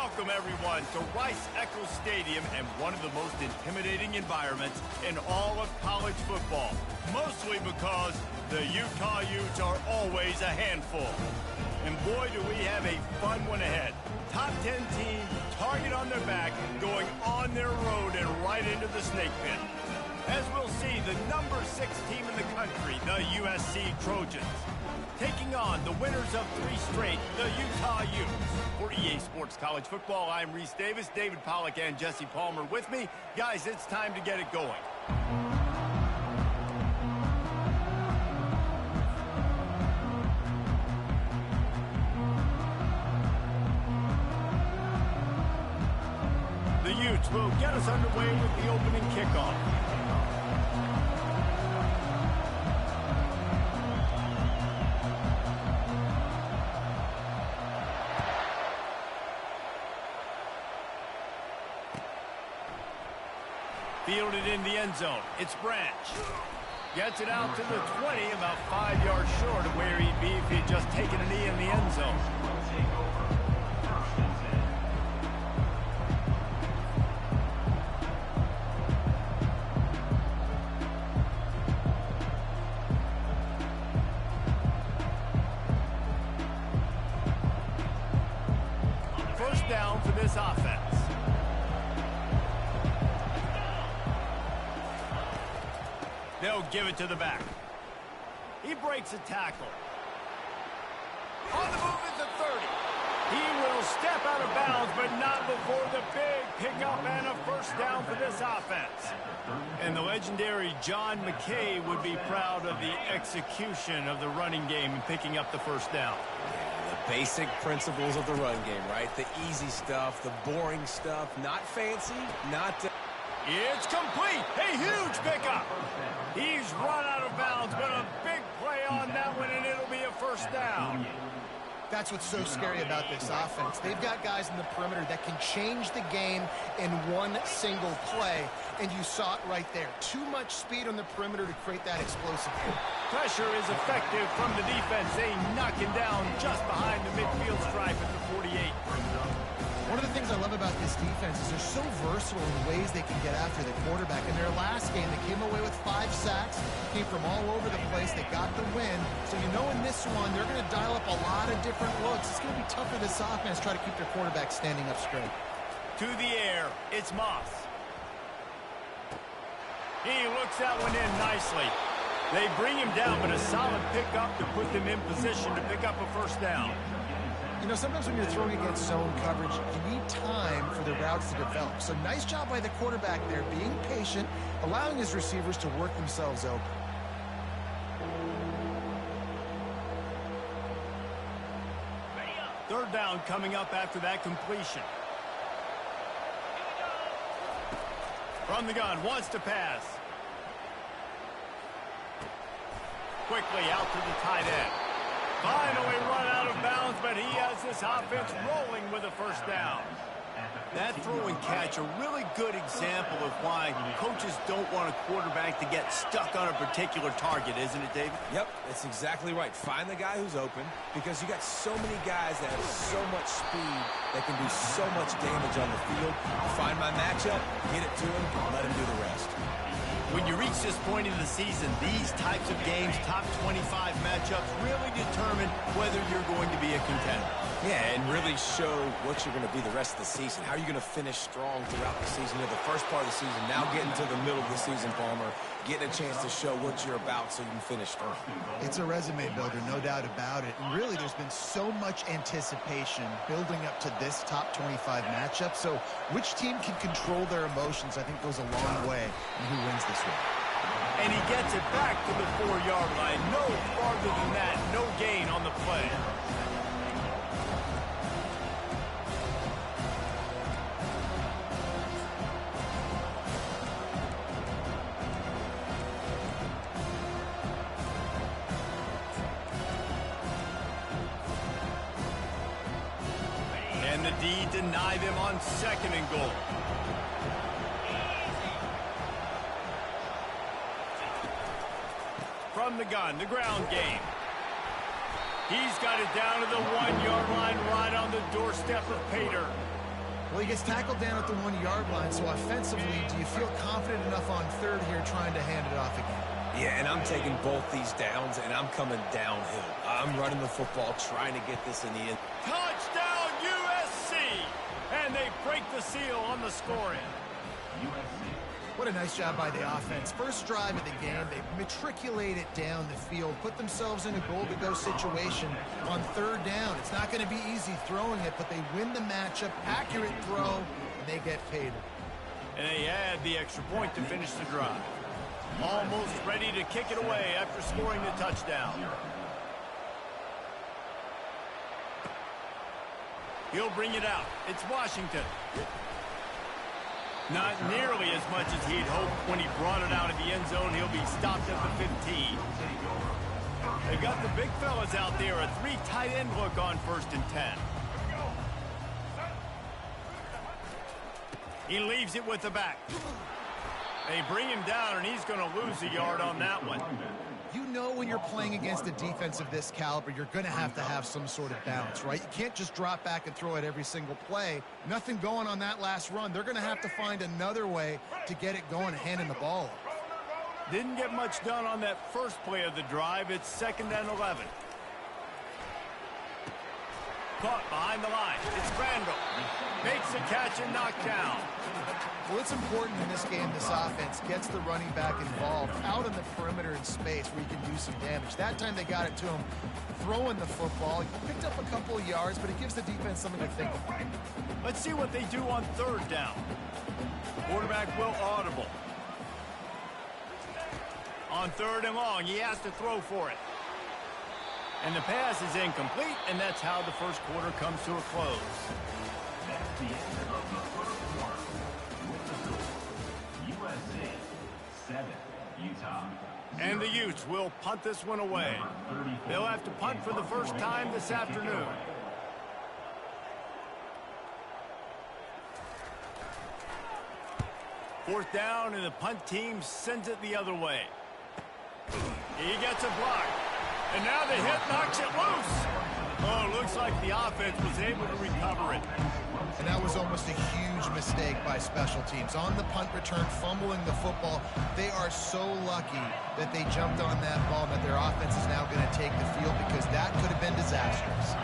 Welcome, everyone, to Rice-Eccles Stadium and one of the most intimidating environments in all of college football, mostly because the Utah Utes are always a handful. And boy, do we have a fun one ahead. Top 10 team, target on their back, going on their road and right into the snake pit. As we'll see, the number 6 team in the country, the USC Trojans, taking on the winners of 3 straight, the Utah Utes. For EA Sports College Football, I'm Reese Davis, David Pollack, and Jesse Palmer with me. Guys, it's time to get it going. The Utes will get us underway with the opening kickoff. Fielded in the end zone. It's Branch. Gets it out to the 20, about 5 yards short of where he'd be if he had just taken a knee in the end zone. First down for this offense. They'll give it to the back. He breaks a tackle. On the move at the 30. He will step out of bounds, but not before the big pickup and a first down for this offense. And the legendary John McKay would be proud of the execution of the running game and picking up the first down. The basic principles of the run game, right? The easy stuff, the boring stuff, not fancy, not... It's complete. A huge pickup. He's run out of bounds, but a big play on that one, and it'll be a first down. That's what's so scary about this offense. They've got guys in the perimeter that can change the game in one single play, and you saw it right there. Too much speed on the perimeter to create that explosive play. Pressure is effective from the defense. They knock him down just behind the midfield stripe at the 48. One of the things I love about this defense is they're so versatile in the ways they can get after the quarterback. In their last game, they came away with 5 sacks, came from all over the place. They got the win. So you know in this one, they're going to dial up a lot of different looks. It's going to be tough for this offense to try to keep their quarterback standing up straight. To the air, it's Moss. He looks that one in nicely. They bring him down, but a solid pickup to put them in position to pick up a first down. You know, sometimes when you're throwing against zone coverage, you need time for the routes to develop. So nice job by the quarterback there, being patient, allowing his receivers to work themselves open. Third down coming up after that completion. From the gun, wants to pass. Quickly out to the tight end. Finally run out of bounds, but he has this offense rolling with a first down. That throw and catch, a really good example of why coaches don't want a quarterback to get stuck on a particular target, isn't it, David? Yep, that's exactly right. Find the guy who's open, because you got so many guys that have so much speed that can do so much damage on the field. Find my matchup, get it to him, let him do the rest. When you reach this point in the season, these types of games, top 25 matchups, really determine whether you're going to be a contender. Yeah, and really show what you're going to be the rest of the season. How are you going to finish strong throughout the season? You know, the first part of the season, now getting to the middle of the season, Palmer, getting a chance to show what you're about so you can finish strong. It's a resume builder, no doubt about it. And really, there's been so much anticipation building up to this top 25 matchup. So which team can control their emotions, I think, goes a long way in who wins this one. And he gets it back to the 4-yard line. No farther than that. No gain on the play. And the D deny them on 2nd and goal. From the gun, the ground game. He's got it down to the 1-yard line right on the doorstep of Pater. Well, he gets tackled down at the 1-yard line, so offensively, do you feel confident enough on third here trying to hand it off again? Yeah, and I'm taking both these downs, and I'm coming downhill. I'm running the football, trying to get this in the end. Touchdown, USC! And they break the seal on the scoring. What a nice job by the offense. First drive of the game, they matriculate it down the field, put themselves in a goal-to-go situation on third down. It's not going to be easy throwing it, but they win the matchup, accurate throw, and they get paid. And they add the extra point to finish the drive. Almost ready to kick it away after scoring the touchdown. He'll bring it out. It's Washington. Not nearly as much as he'd hoped when he brought it out of the end zone. He'll be stopped at the 15. They've got the big fellas out there. A 3 tight end look on 1st and 10. He leaves it with the back. They bring him down, and he's going to lose a yard on that one. You know when you're playing against a defense of this caliber, you're going to have some sort of balance, right? You can't just drop back and throw it every single play. Nothing going on that last run. They're going to have to find another way to get it going and handing the ball off. Didn't get much done on that first play of the drive. It's 2nd and 11. Caught behind the line. It's Randall. Makes the catch and knocked down. Well, it's important in this game, this offense gets the running back involved out on the perimeter in space where you can do some damage. That time they got it to him throwing the football. He picked up a couple of yards, but it gives the defense something to think about. Let's see what they do on 3rd down. Quarterback will audible. On 3rd and long, he has to throw for it. And the pass is incomplete, and that's how the first quarter comes to a close. That's the end of the first quarter. With the score, USA 7, Utah. And the Utes will punt this one away. They'll have to punt for the first time this afternoon. Fourth down, and the punt team sends it the other way. He gets a block. And now the hit knocks it loose. Oh, looks like the offense was able to recover it. And that was almost a huge mistake by special teams. On the punt return, fumbling the football. They are so lucky that they jumped on that ball, that their offense is now going to take the field, because that could have been disastrous.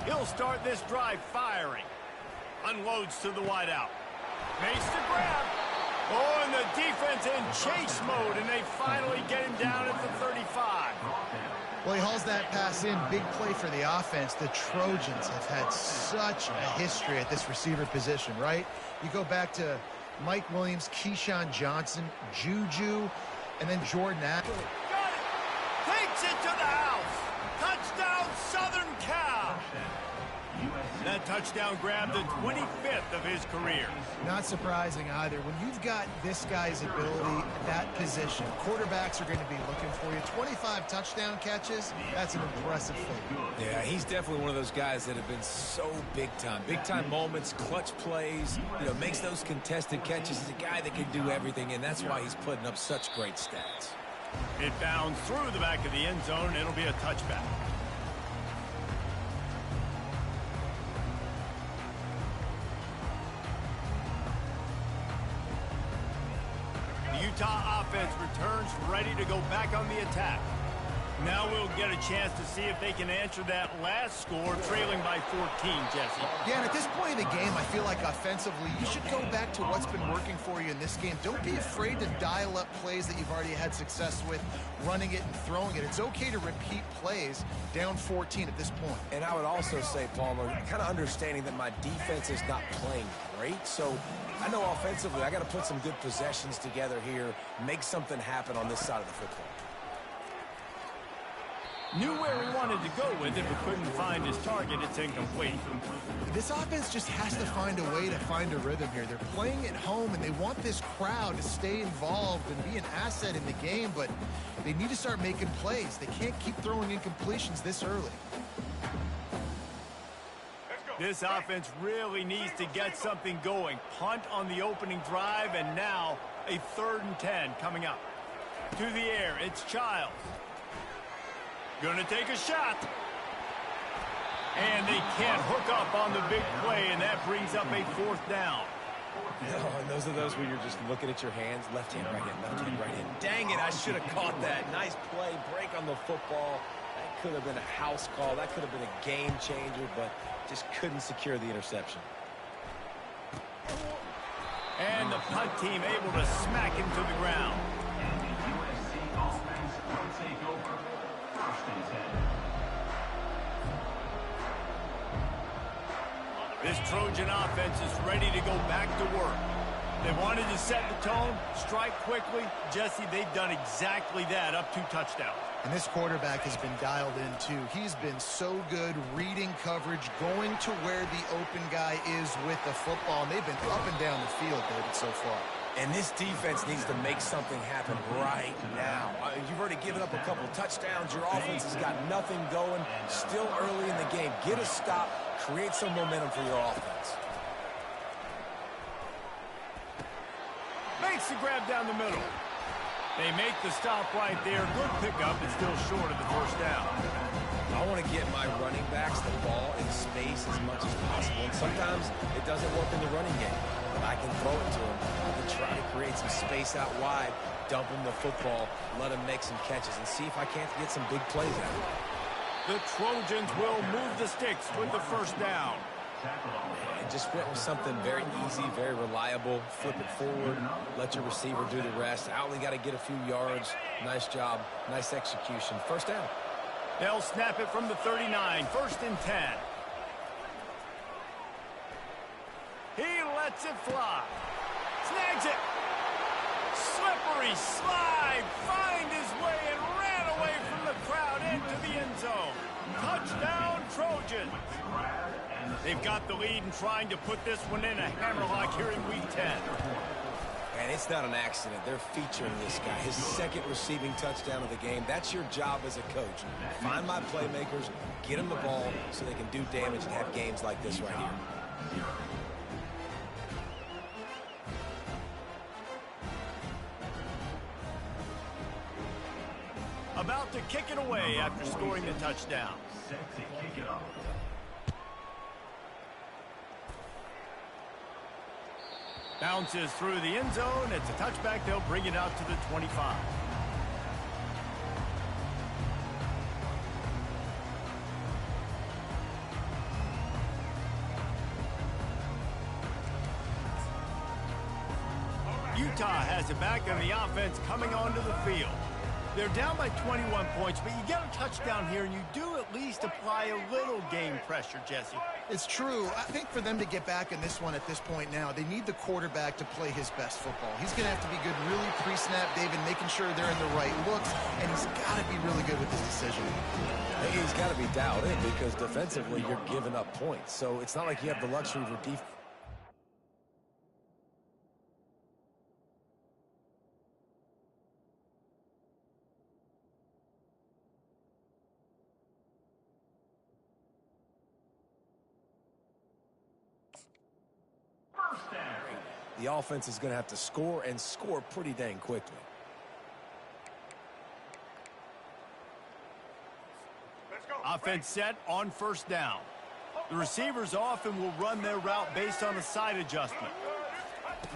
He'll start this drive firing. Unloads to the wideout. Makes the grab. Oh, and the defense in chase mode, and they finally get him down at the 35. Well, he hauls that pass in. Big play for the offense. The Trojans have had such a history at this receiver position, right? You go back to Mike Williams, Keyshawn Johnson, Juju, and then Jordan Adams. Got it! Takes it to the house! Touchdown, Southern Cal! That touchdown grabbed the 25th of his career. Not surprising either. When you've got this guy's ability at that position, quarterbacks are going to be looking for you. 25 touchdown catches, that's an impressive feat. Yeah, he's definitely one of those guys that have been so big time. Big time moments, clutch plays, makes those contested catches. He's a guy that can do everything, and that's why he's putting up such great stats. It bounds through the back of the end zone. It'll be a touchback. Utah offense returns ready to go back on the attack. Now we'll get a chance to see if they can answer that last score, trailing by 14, Jesse. Yeah, and at this point in the game, I feel like offensively, you should go back to what's been working for you in this game. Don't be afraid to dial up plays that you've already had success with, running it and throwing it. It's okay to repeat plays down 14 at this point. And I would also say, Palmer, kind of understanding that my defense is not playing great, so I know offensively I got to put some good possessions together here, make something happen on this side of the football. Knew where he wanted to go with it, but couldn't find his target. It's incomplete. This offense just has to find a way to find a rhythm here. They're playing at home, and they want this crowd to stay involved and be an asset in the game, but they need to start making plays. They can't keep throwing incompletions this early. This offense really needs to get something going. Punt on the opening drive, and now a 3rd and 10 coming up. To the air, it's Childs. Gonna take a shot. And they can't hook up on the big play, and that brings up a 4th down. Oh, and those are those where you're just looking at your hands, left hand, right hand, left hand, right hand. Dang it, I should have caught that. Nice play, break on the football. That could have been a house call. That could have been a game changer, but just couldn't secure the interception. And the punt team able to smack him to the ground. And the USC offense will take over. 1st and 10. This Trojan offense is ready to go back to work. They wanted to set the tone, strike quickly. Jesse, they've done exactly that, up 2 touchdowns. And this quarterback has been dialed in, too. He's been so good reading coverage, going to where the open guy is with the football. And they've been up and down the field, David, so far. And this defense needs to make something happen right now. You've already given up a couple touchdowns. Your offense has got nothing going. Still early in the game. Get a stop. Create some momentum for your offense. Makes the grab down the middle. They make the stop right there. Good pickup, but still short of the 1st down. I want to get my running backs the ball in space as much as possible. And sometimes it doesn't work in the running game. But I can throw it to him. I can try to create some space out wide, dump him the football, let him make some catches, and see if I can't get some big plays out of it. The Trojans will move the sticks with the 1st down. And just went with something very easy, very reliable. Flip it forward, let your receiver do the rest. I only got to get a few yards. Nice job, nice execution. 1st down. They'll snap it from the 39, 1st and 10. He lets it fly. Snags it. Slippery slide. Find his way and ran away from the crowd into the end zone. Touchdown, Trojans. They've got the lead and trying to put this one in a hammerlock here in Week 10. And it's not an accident. They're featuring this guy. His 2nd receiving touchdown of the game. That's your job as a coach. Find my playmakers, get them the ball so they can do damage and have games like this right here. About to kick it away after scoring the touchdown. Set to kick it off. Bounces through the end zone. It's a touchback. They'll bring it out to the 25. Utah has it back, and the offense coming onto the field. They're down by 21 points, but you get a touchdown here, and you do at least apply a little game pressure, Jesse. It's true. I think for them to get back in this one at this point now, they need the quarterback to play his best football. He's going to have to be good really pre-snap, David, making sure they're in the right looks, and he's got to be really good with his decision. He's got to be dialed in because defensively you're giving up points. So it's not like you have the luxury for defense. The offense is going to have to score and score pretty dang quickly. Offense set on 1st down. The receivers often will run their route based on a side adjustment.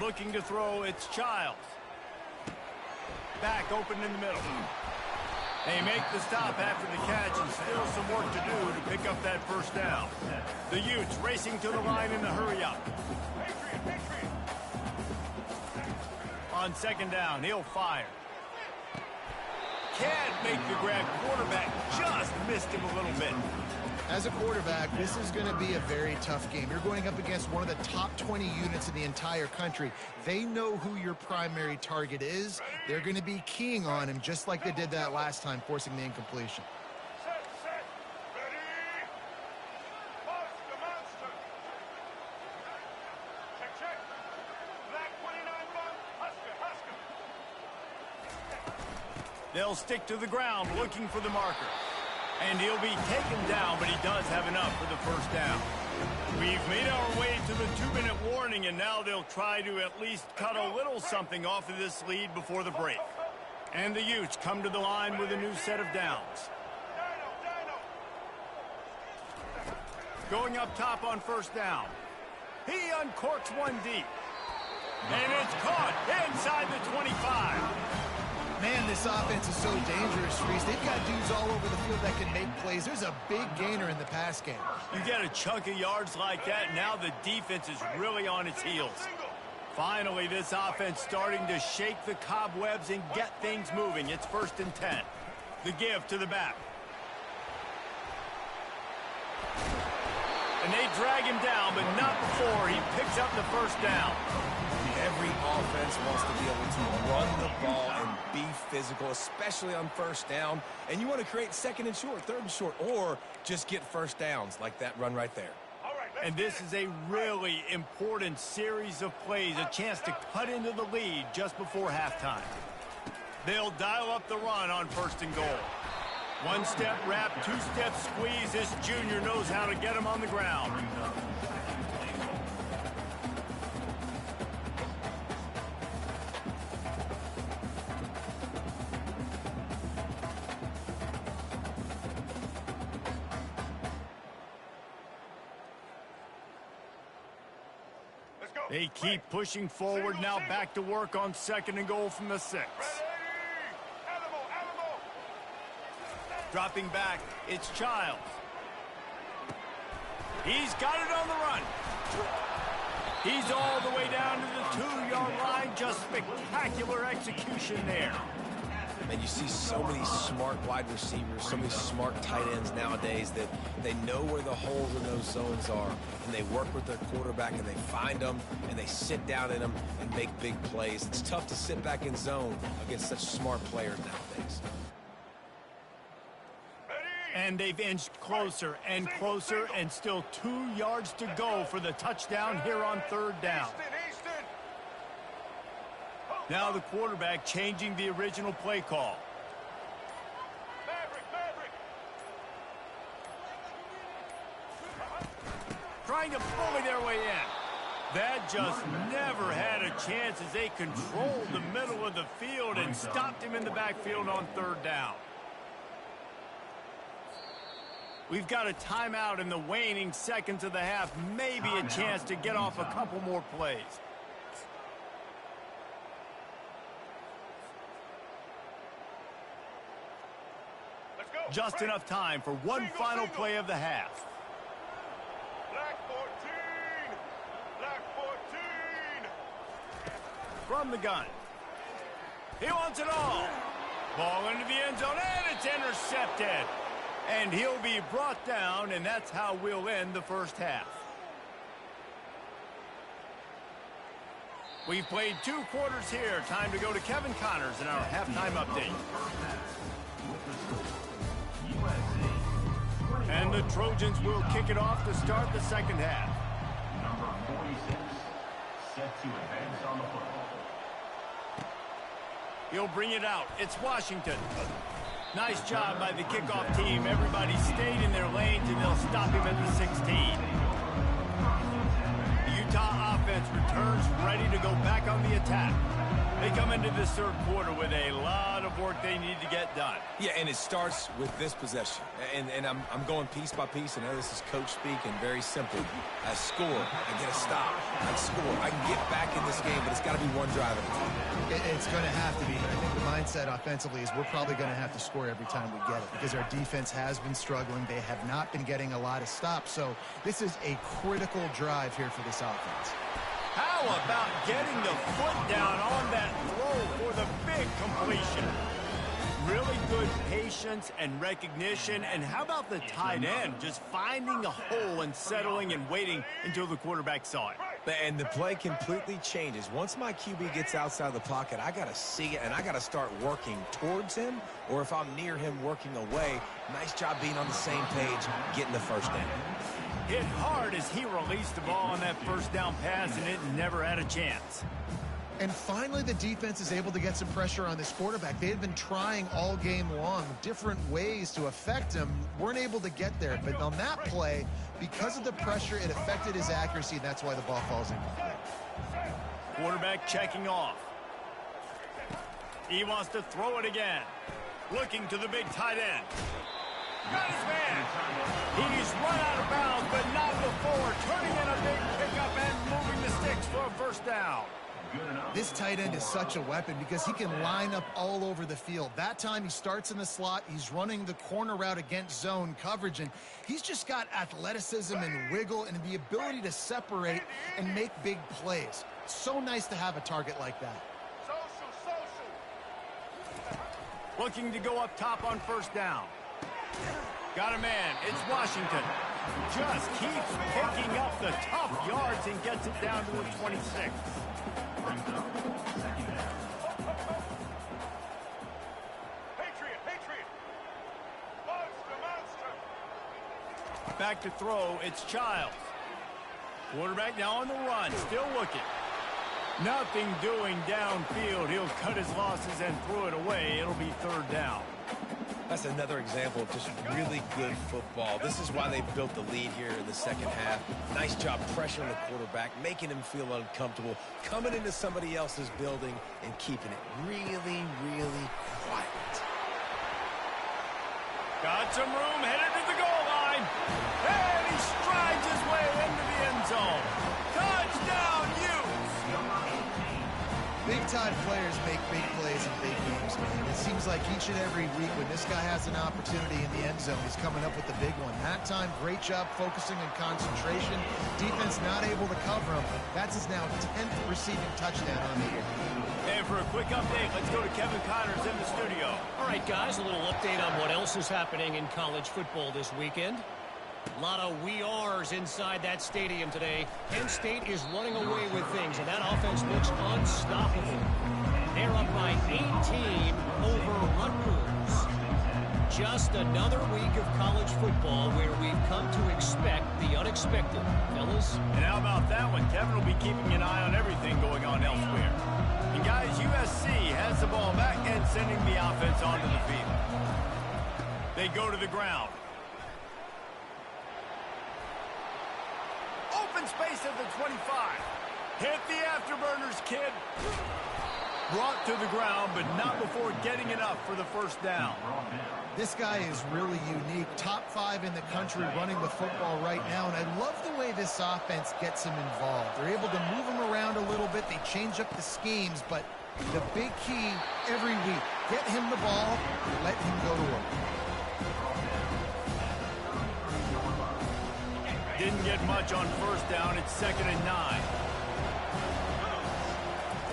Looking to throw, it's Childs. Back open in the middle. They make the stop after the catch, and still some work to do to pick up that 1st down. The Utes racing to the line in the hurry-up. On 2nd down, he'll fire. Can't make the grab. Quarterback just missed him a little bit. As a quarterback, this is going to be a very tough game. You're going up against one of the top 20 units in the entire country. They know who your primary target is. They're going to be keying on him just like they did that last time, forcing the incompletion. Set, ready, post the monster. Check. Black 29 bump, Husker. They'll stick to the ground looking for the marker. And he'll be taken down, but he does have enough for the 1st down. We've made our way to the 2-minute warning, and now they'll try to at least cut a little something off of this lead before the break. And the Utes come to the line with a new set of downs. Going up top on first down. He uncorks one deep. And it's caught inside the 25. Man, this offense is so dangerous, Reese. They've got dudes all over the field that can make plays. There's a big gainer in the pass game. You get a chunk of yards like that, now the defense is really on its heels. Finally, this offense starting to shake the cobwebs and get things moving. It's 1st and 10. The give to the back. And they drag him down, but not before he picks up the first down. Every offense wants to be able to run the ball and be physical, especially on first down. And you want to create 2nd and short, 3rd and short, or just get first downs like that run right there. And this is a really important series of plays, a chance to cut into the lead just before halftime. They'll dial up the run on 1st and goal. 1-step wrap, 2-step squeeze. This junior knows how to get him on the ground. They keep pushing forward, now back to work on 2nd and goal from the 6. Dropping back, it's Childs. He's got it on the run. He's all the way down to the 2-yard line. Just spectacular execution there. And you see so many smart wide receivers, so many smart tight ends nowadays that they know where the holes in those zones are, and they work with their quarterback, and they find them, and they sit down in them and make big plays. It's tough to sit back in zone against such smart players nowadays. And they've inched closer and closer, and still 2 yards to go for the touchdown here on 3rd down. Now the quarterback changing the original play call. Trying to bully their way in. That just never had a chance as they controlled the middle of the field and stopped him in the backfield on 3rd down. We've got a timeout in the waning seconds of the half. Maybe a chance to get off a couple more plays. Just enough time for one final play of the half. Black 14! Black 14! From the gun. He wants it all. Ball into the end zone, and it's intercepted. And he'll be brought down, and that's how we'll end the first half. We've played 2 quarters here. Time to go to Kevin Connors in our halftime update. And the Trojans will kick it off to start the 2nd half. Number 46, set to advance on the football. He'll bring it out. It's Washington. Nice job by the kickoff team. Everybody stayed in their lanes, and they'll stop him at the 16. The Utah offense returns ready to go back on the attack. They come into this 3rd quarter with a lot of work they need to get done. Yeah, and it starts with this possession. And I'm going piece by piece. I know this is coach speak and very simple. I score, I get a stop, I score. I can get back in this game, but it's got to be one drive at a time. It's going to have to be. I think the mindset offensively is we're probably going to have to score every time we get it because our defense has been struggling. They have not been getting a lot of stops. So this is a critical drive here for this offense. How about getting the foot down on that throw for the big completion? Really good patience and recognition. And how about the tight end just finding a hole and settling and waiting until the quarterback saw it? And the play completely changes. Once my QB gets outside the pocket, I got to see it, and I got to start working towards him, or if I'm near him, working away. Nice job being on the same page, getting the first down. Hit hard as he released the ball on that first down pass, and it never had a chance. And finally, the defense is able to get some pressure on this quarterback. They had been trying all game long different ways to affect him. Weren't able to get there. But on that play, because of the pressure, it affected his accuracy, and that's why the ball falls incomplete. Quarterback checking off. He wants to throw it again. Looking to the big tight end. Got his man. He's run out of bounds, but not before turning in a big pickup and moving the sticks for a first down. This tight end is such a weapon because he can line up all over the field. That time he starts in the slot. He's running the corner route against zone coverage, and he's just got athleticism and wiggle and the ability to separate and make big plays. So nice to have a target like that. Looking to go up top on first down. Got a man. It's Washington. Just keeps picking up the tough yards and gets it down to a 26. Patriot. Monster. Back to throw. It's Childs. Quarterback now on the run. Still looking. Nothing doing downfield. He'll cut his losses and throw it away. It'll be third down. That's another example of just really good football. This is why they built the lead here in the second half. Nice job pressuring the quarterback, making him feel uncomfortable, coming into somebody else's building and keeping it really, really quiet. Got some room, headed to the goal line. And he strides his way into the end zone. Touchdown, Utes! Big-time players make big plays in big games, man. It seems like each and every week when this guy has an opportunity in the end zone, he's coming up with the big one. That time, great job focusing and concentration. Defense not able to cover him. That's his now 10th receiving touchdown on the year. And for a quick update, let's go to Kevin Connors in the studio. All right, guys, a little update on what else is happening in college football this weekend. A lot of we ares inside that stadium today. Penn State is running away with things, and that offense looks unstoppable. They're up by 18 over Rutgers. Just another week of college football where we've come to expect the unexpected. Fellas? And how about that one? Kevin will be keeping an eye on everything going on elsewhere. And guys, USC has the ball back and sending the offense onto the field. They go to the ground. Open space at the 25. Hit the afterburners, kid. Brought to the ground, but not before getting enough for the first down. This guy is really unique. Top 5 in the country running the football right now, and I love the way this offense gets him involved. They're able to move him around a little bit. They change up the schemes, but the big key every week, get him the ball, let him go to work. Didn't get much on first down. It's 2nd and 9.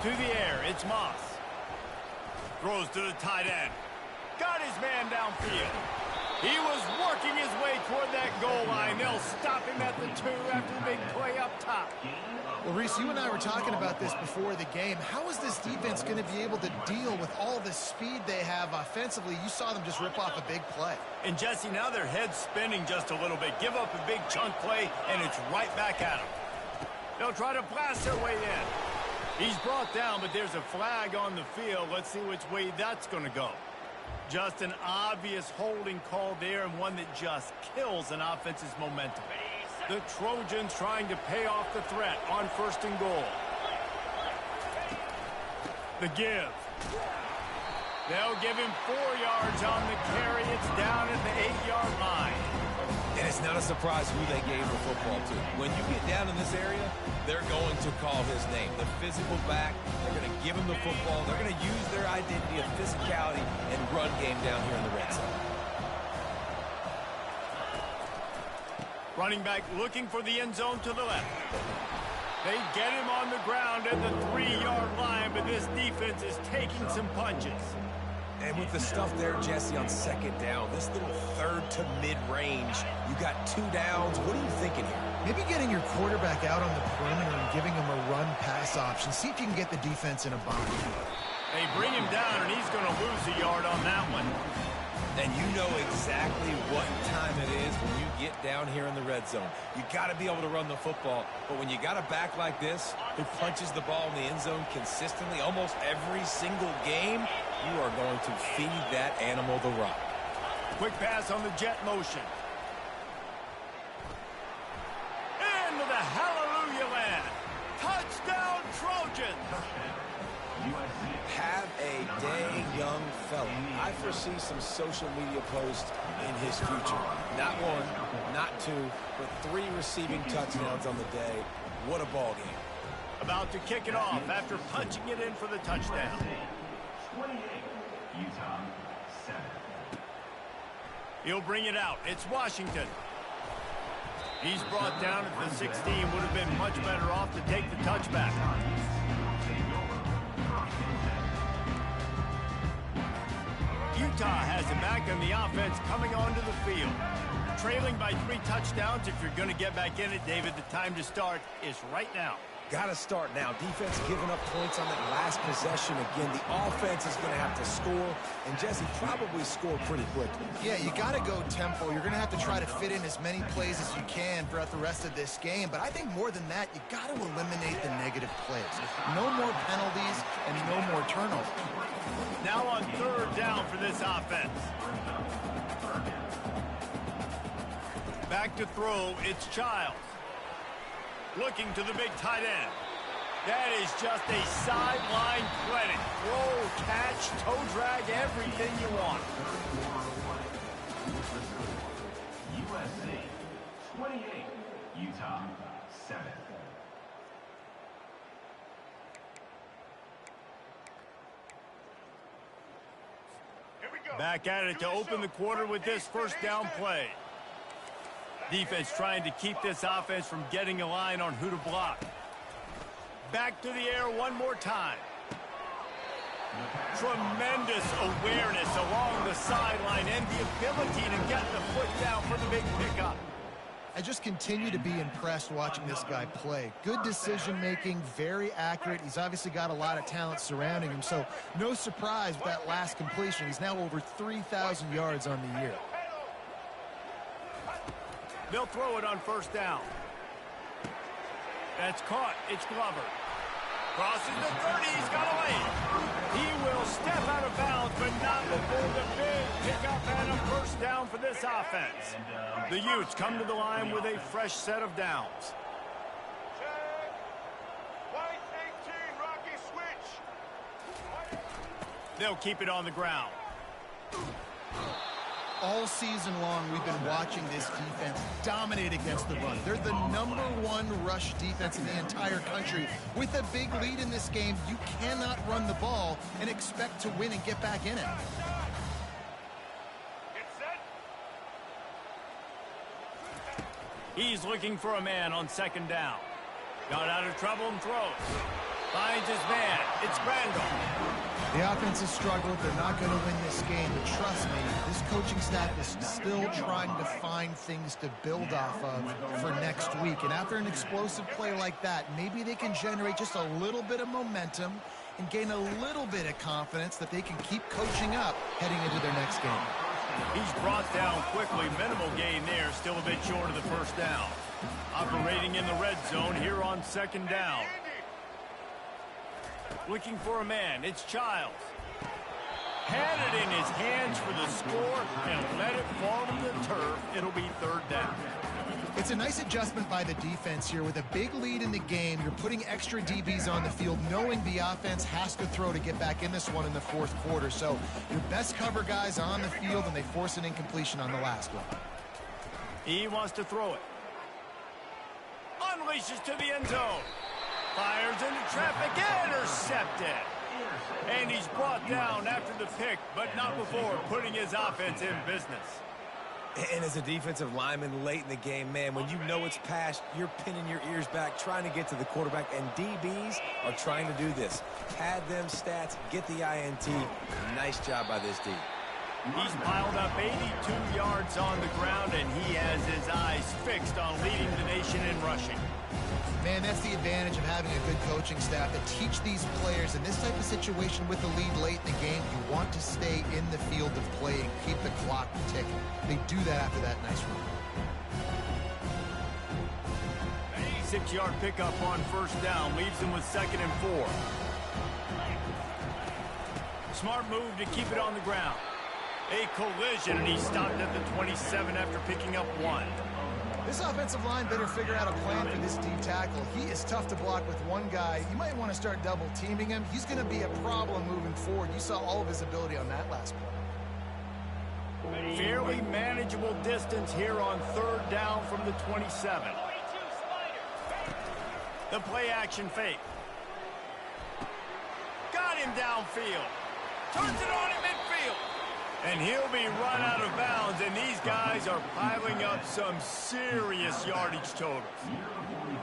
To the air, it's Moss. Throws to the tight end. Got his man downfield. He was working his way toward that goal line. They'll stop him at the 2 after the big play up top. Well, Reese, you and I were talking about this before the game. How is this defense going to be able to deal with all the speed they have offensively? You saw them just rip off a big play. And, Jesse, now their head's spinning just a little bit. Give up a big chunk play, and it's right back at them. They'll try to blast their way in. He's brought down, but there's a flag on the field. Let's see which way that's going to go. Just an obvious holding call there, and one that just kills an offense's momentum. The Trojans trying to pay off the threat on 1st and goal. The give. They'll give him 4 yards on the carry. It's down at the 8-yard line. And it's not a surprise who they gave the football to. When you get down in this area, they're going to call his name. The physical back, they're going to give him the football. They're going to use their identity of physicality and run game down here in the red zone. Running back looking for the end zone to the left. They get him on the ground at the 3-yard line, but this defense is taking some punches. And with the stuff there, Jesse, on 2nd down, this little 3rd to mid-range, you got 2 downs. What are you thinking here? Maybe getting your quarterback out on the perimeter and giving him a run-pass option. See if you can get the defense in a bind. They bring him down, and he's going to lose a yard on that one. And you know exactly what time it is when you get down here in the red zone. You got to be able to run the football. But when you got a back like this who punches the ball in the end zone consistently almost every single game, you are going to feed that animal the rock. Quick pass on the jet motion. Into the hallelujah land. Touchdown, Trojans. USC Have a dang young fella. I foresee some social media posts in his future. Not one, not two, but 3 receiving touchdowns on the day. What a ball game. About to kick it off after punching it in for the touchdown. 28, Utah 7. He'll bring it out. It's Washington. He's brought down at the 16. Would have been much better off to take the touchback. Utah has it back and the offense coming onto the field. Trailing by 3 touchdowns. If you're going to get back in it, David, the time to start is right now. Got to start now. Defense giving up points on that last possession. Again, the offense is going to have to score, and Jesse probably score pretty quickly. Yeah, you got to go tempo. You're going to have to try to fit in as many plays as you can throughout the rest of this game. But I think more than that, you got to eliminate the negative plays. No more penalties and no more turnovers. Now on 3rd down for this offense. Back to throw, it's Childs. Looking to the big tight end. That is just a sideline clinic. Throw, catch, toe drag, everything you want. USC 28, Utah 7. Here we go. Back at it to open the quarter with this first down play. Defense trying to keep this offense from getting a line on who to block. Back to the air one more time. Tremendous awareness along the sideline and the ability to get the foot down for the big pickup. I just continue to be impressed watching this guy play. Good decision-making, very accurate. He's obviously got a lot of talent surrounding him, so no surprise with that last completion. He's now over 3,000 yards on the year. They'll throw it on 1st down. That's caught. It's Glover. Crosses the 30. He's got away. He will step out of bounds, but not before the big pickup and a 1st down for this offense. The Utes come to the line with a fresh set of downs. Check. White 18, Rocky switch. They'll keep it on the ground. All season long, we've been watching this defense dominate against the run. They're the #1 rush defense in the entire country. With a big lead in this game, you cannot run the ball and expect to win and get back in it. Get set. He's looking for a man on 2nd down. Got out of trouble and throws. Finds his man. It's Randall. The offense has struggled. They're not going to win this game, but trust me, this coaching staff is still trying to find things to build off of for next week. And after an explosive play like that, maybe they can generate just a little bit of momentum and gain a little bit of confidence that they can keep coaching up heading into their next game. He's brought down quickly. Minimal gain there. Still a bit short of the 1st down. Operating in the red zone here on 2nd down. Looking for a man. It's Childs. Had it in his hands for the score and let it fall to the turf. It'll be 3rd down. It's a nice adjustment by the defense here. With a big lead in the game, you're putting extra DBs on the field, knowing the offense has to throw to get back in this one in the 4th quarter. So your best cover guys on the field, and they force an incompletion on the last one. He wants to throw it. Unleashes to the end zone. Fires into traffic, intercepted. And he's brought down after the pick, but not before putting his offense in business. And as a defensive lineman late in the game, man, when you know it's past, you're pinning your ears back, trying to get to the quarterback, and DBs are trying to do this. Pad them stats, get the INT. Nice job by this D. He's piled up 82 yards on the ground, and he has his eyes fixed on leading the nation in rushing. Man, that's the advantage of having a good coaching staff that teach these players in this type of situation with the lead late in the game. You want to stay in the field of play and keep the clock ticking. They do that after that nice run. 86-yard pickup on 1st down leaves him with 2nd and 4. Smart move to keep it on the ground. A collision, and he stopped at the 27 after picking up 1. This offensive line better figure out a plan for this D tackle. He is tough to block with one guy. You might want to start double teaming him. He's going to be a problem moving forward. You saw all of his ability on that last play. Fairly manageable distance here on third down from the 27. The play action fake. Got him downfield. Turns it on in midfield. And he'll be run out of bounds, and these guys are piling up some serious yardage totals.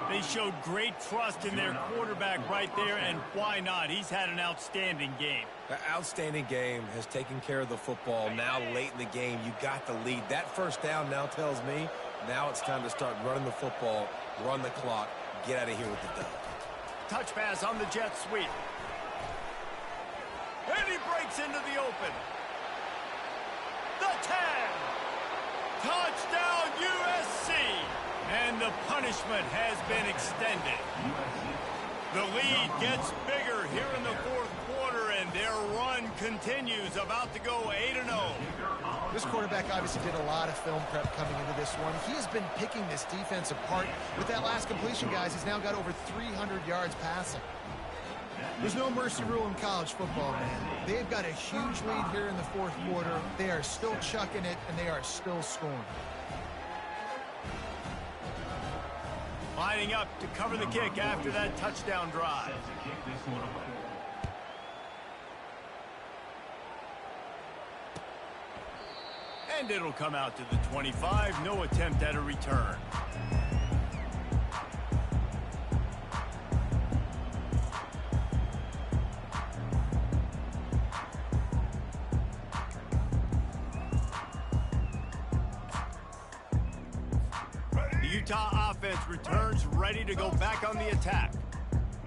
They showed great trust in their quarterback right there, and why not? He's had an outstanding game. The outstanding game has taken care of the football. Now late in the game, you got the lead. That first down now tells me now it's time to start running the football, run the clock, get out of here with the dub. Touch pass on the jet sweep. And he breaks into the open. The 10. Touchdown USC. And the punishment has been extended. The lead gets bigger here in the fourth quarter, and their run continues, about to go 8-0. This quarterback obviously did a lot of film prep coming into this one. He has been picking this defense apart. With that last completion, guys, he's now got over 300 yards passing. There's no mercy rule in college football, man. They've got a huge lead here in the fourth quarter. They are still chucking it, and they are still scoring. Lining up to cover the kick after that touchdown drive. And it'll come out to the 25. No attempt at a return. Utah offense returns ready to go back on the attack.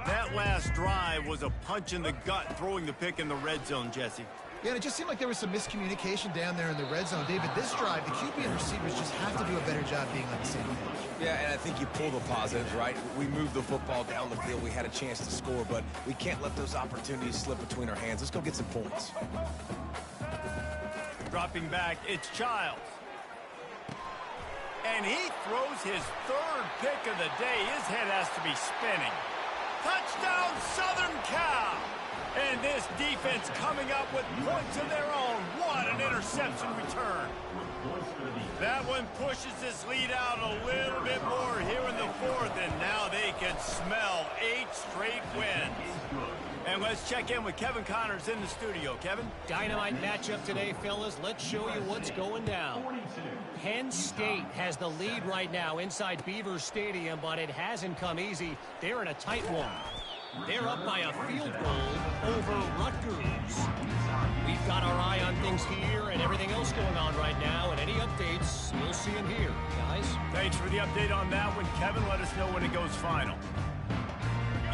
That last drive was a punch in the gut, throwing the pick in the red zone, Jesse. Yeah, and it just seemed like there was some miscommunication down there in the red zone. David, this drive, the QB and receivers just have to do a better job being on the same page. Yeah, and I think you pull the positives, right? We moved the football down the field. We had a chance to score, but we can't let those opportunities slip between our hands. Let's go get some points. Dropping back, it's Childs. And he throws his third pick of the day. His head has to be spinning. Touchdown, Southern Cal! And this defense coming up with points of their own. What an interception return. That one pushes this lead out a little bit more here in the fourth, and now they can smell 8 straight wins. And let's check in with Kevin Connors in the studio. Kevin? Dynamite matchup today, fellas. Let's show you what's going down. Penn State has the lead right now inside Beaver Stadium, but it hasn't come easy. They're in a tight one. They're up by a field goal over Rutgers. We've got our eye on things here and everything else going on right now, and any updates, you'll see them here, guys. Thanks for the update on that one, Kevin. Let us know when it goes final.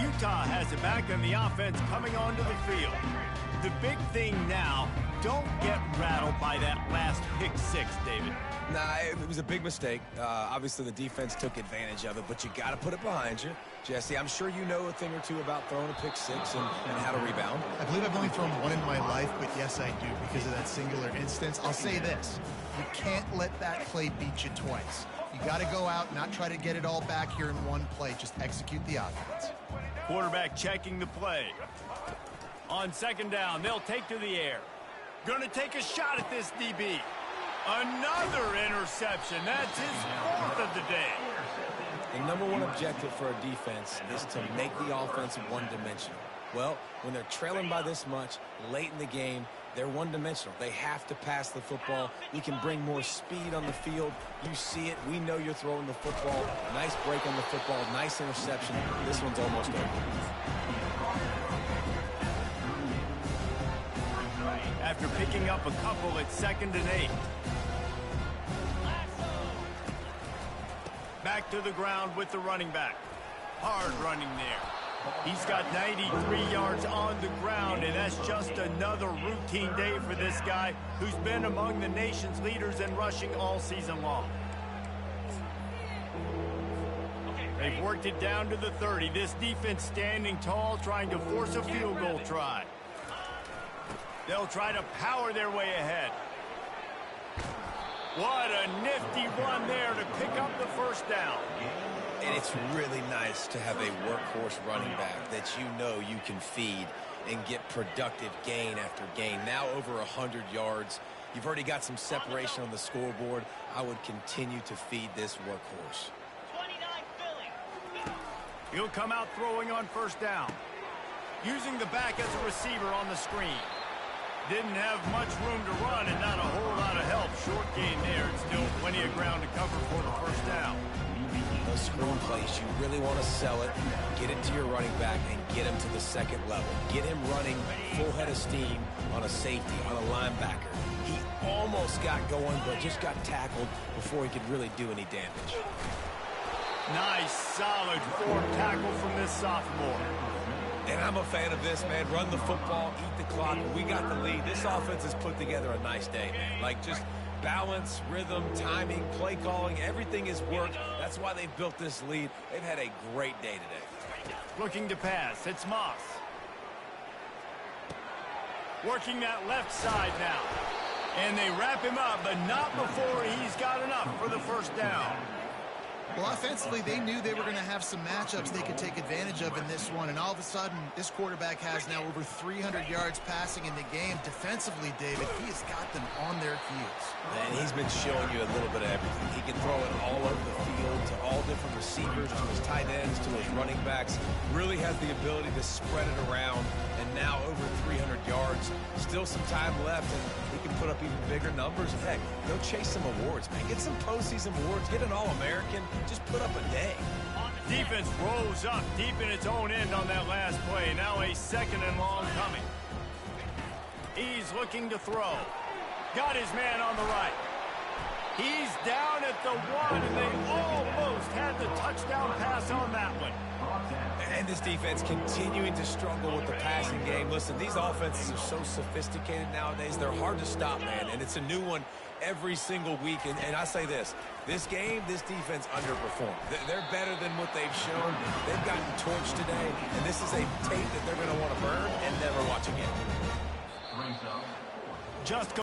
Utah has it back, and the offense coming onto the field. The big thing now, don't get rattled by that last pick six, David. Nah, it was a big mistake. Obviously, the defense took advantage of it, but you got to put it behind you. Jesse, I'm sure you know a thing or two about throwing a pick six and how to rebound. I believe I've only thrown one in my life, but yes, I do because of that singular instance. I'll say this. You can't let that play beat you twice. You got to go out, not try to get it all back here in one play. Just execute the offense. Quarterback checking the play. On second down, they'll take to the air. Gonna take a shot at this DB. Another interception. That's his fourth of the day. The number one objective for a defense is to make the offense one-dimensional. Well, when they're trailing by this much, late in the game, they're one-dimensional. They have to pass the football. You can bring more speed on the field. You see it. We know you're throwing the football. Nice break on the football. Nice interception. This one's almost over. After picking up a couple, it's 2nd and 8. Back to the ground with the running back. Hard running there. He's got 93 yards on the ground, and that's just another routine day for this guy who's been among the nation's leaders in rushing all season long. They've worked it down to the 30. This defense standing tall, trying to force a field goal try. They'll try to power their way ahead. What a nifty run there to pick up the first down. And it's really nice to have a workhorse running back that you know you can feed and get productive gain after gain. Now over 100 yards. You've already got some separation on the scoreboard. I would continue to feed this workhorse. 29 Philly. He'll come out throwing on first down. Using the back as a receiver on the screen. Didn't have much room to run and not a whole lot of help. Short gain there and still plenty of ground to cover for the first down. Those screen plays, you really want to sell it, get it to your running back, and get him to the second level. Get him running full head of steam on a safety, on a linebacker. He almost got going, but just got tackled before he could really do any damage. Nice, solid form tackle from this sophomore. And I'm a fan of this, man. Run the football, eat the clock. We got the lead. This offense has put together a nice day, man. Like, just balance, rhythm, timing, play calling, everything has worked. That's why they've built this lead. They've had a great day today. Looking to pass. It's Moss. Working that left side now. And they wrap him up, but not before he's got enough for the first down. Well, offensively, they knew they were going to have some matchups they could take advantage of in this one, and all of a sudden, this quarterback has now over 300 yards passing in the game. Defensively, David, he has got them on their heels. And he's been showing you a little bit of everything. He can throw it all over the field to all different receivers, to his tight ends, to his running backs. Really has the ability to spread it around, and now over 300 yards. Still some time left, and he can put up even bigger numbers. Heck, go chase some awards, man. Get some postseason awards. Get an All-American. Just put up a day. Defense rolls up deep in its own end on that last play. Now a second and long coming. He's looking to throw. Got his man on the right. He's down at the one, and they almost had the touchdown pass on that one. And this defense continuing to struggle with the passing game. Listen, these offenses are so sophisticated nowadays. They're hard to stop, man. And it's a new one every single week. And I say this game, this defense underperformed. They're better than what they've shown. They've gotten torched today. And this is a tape that they're going to want to burn and never watch again. Just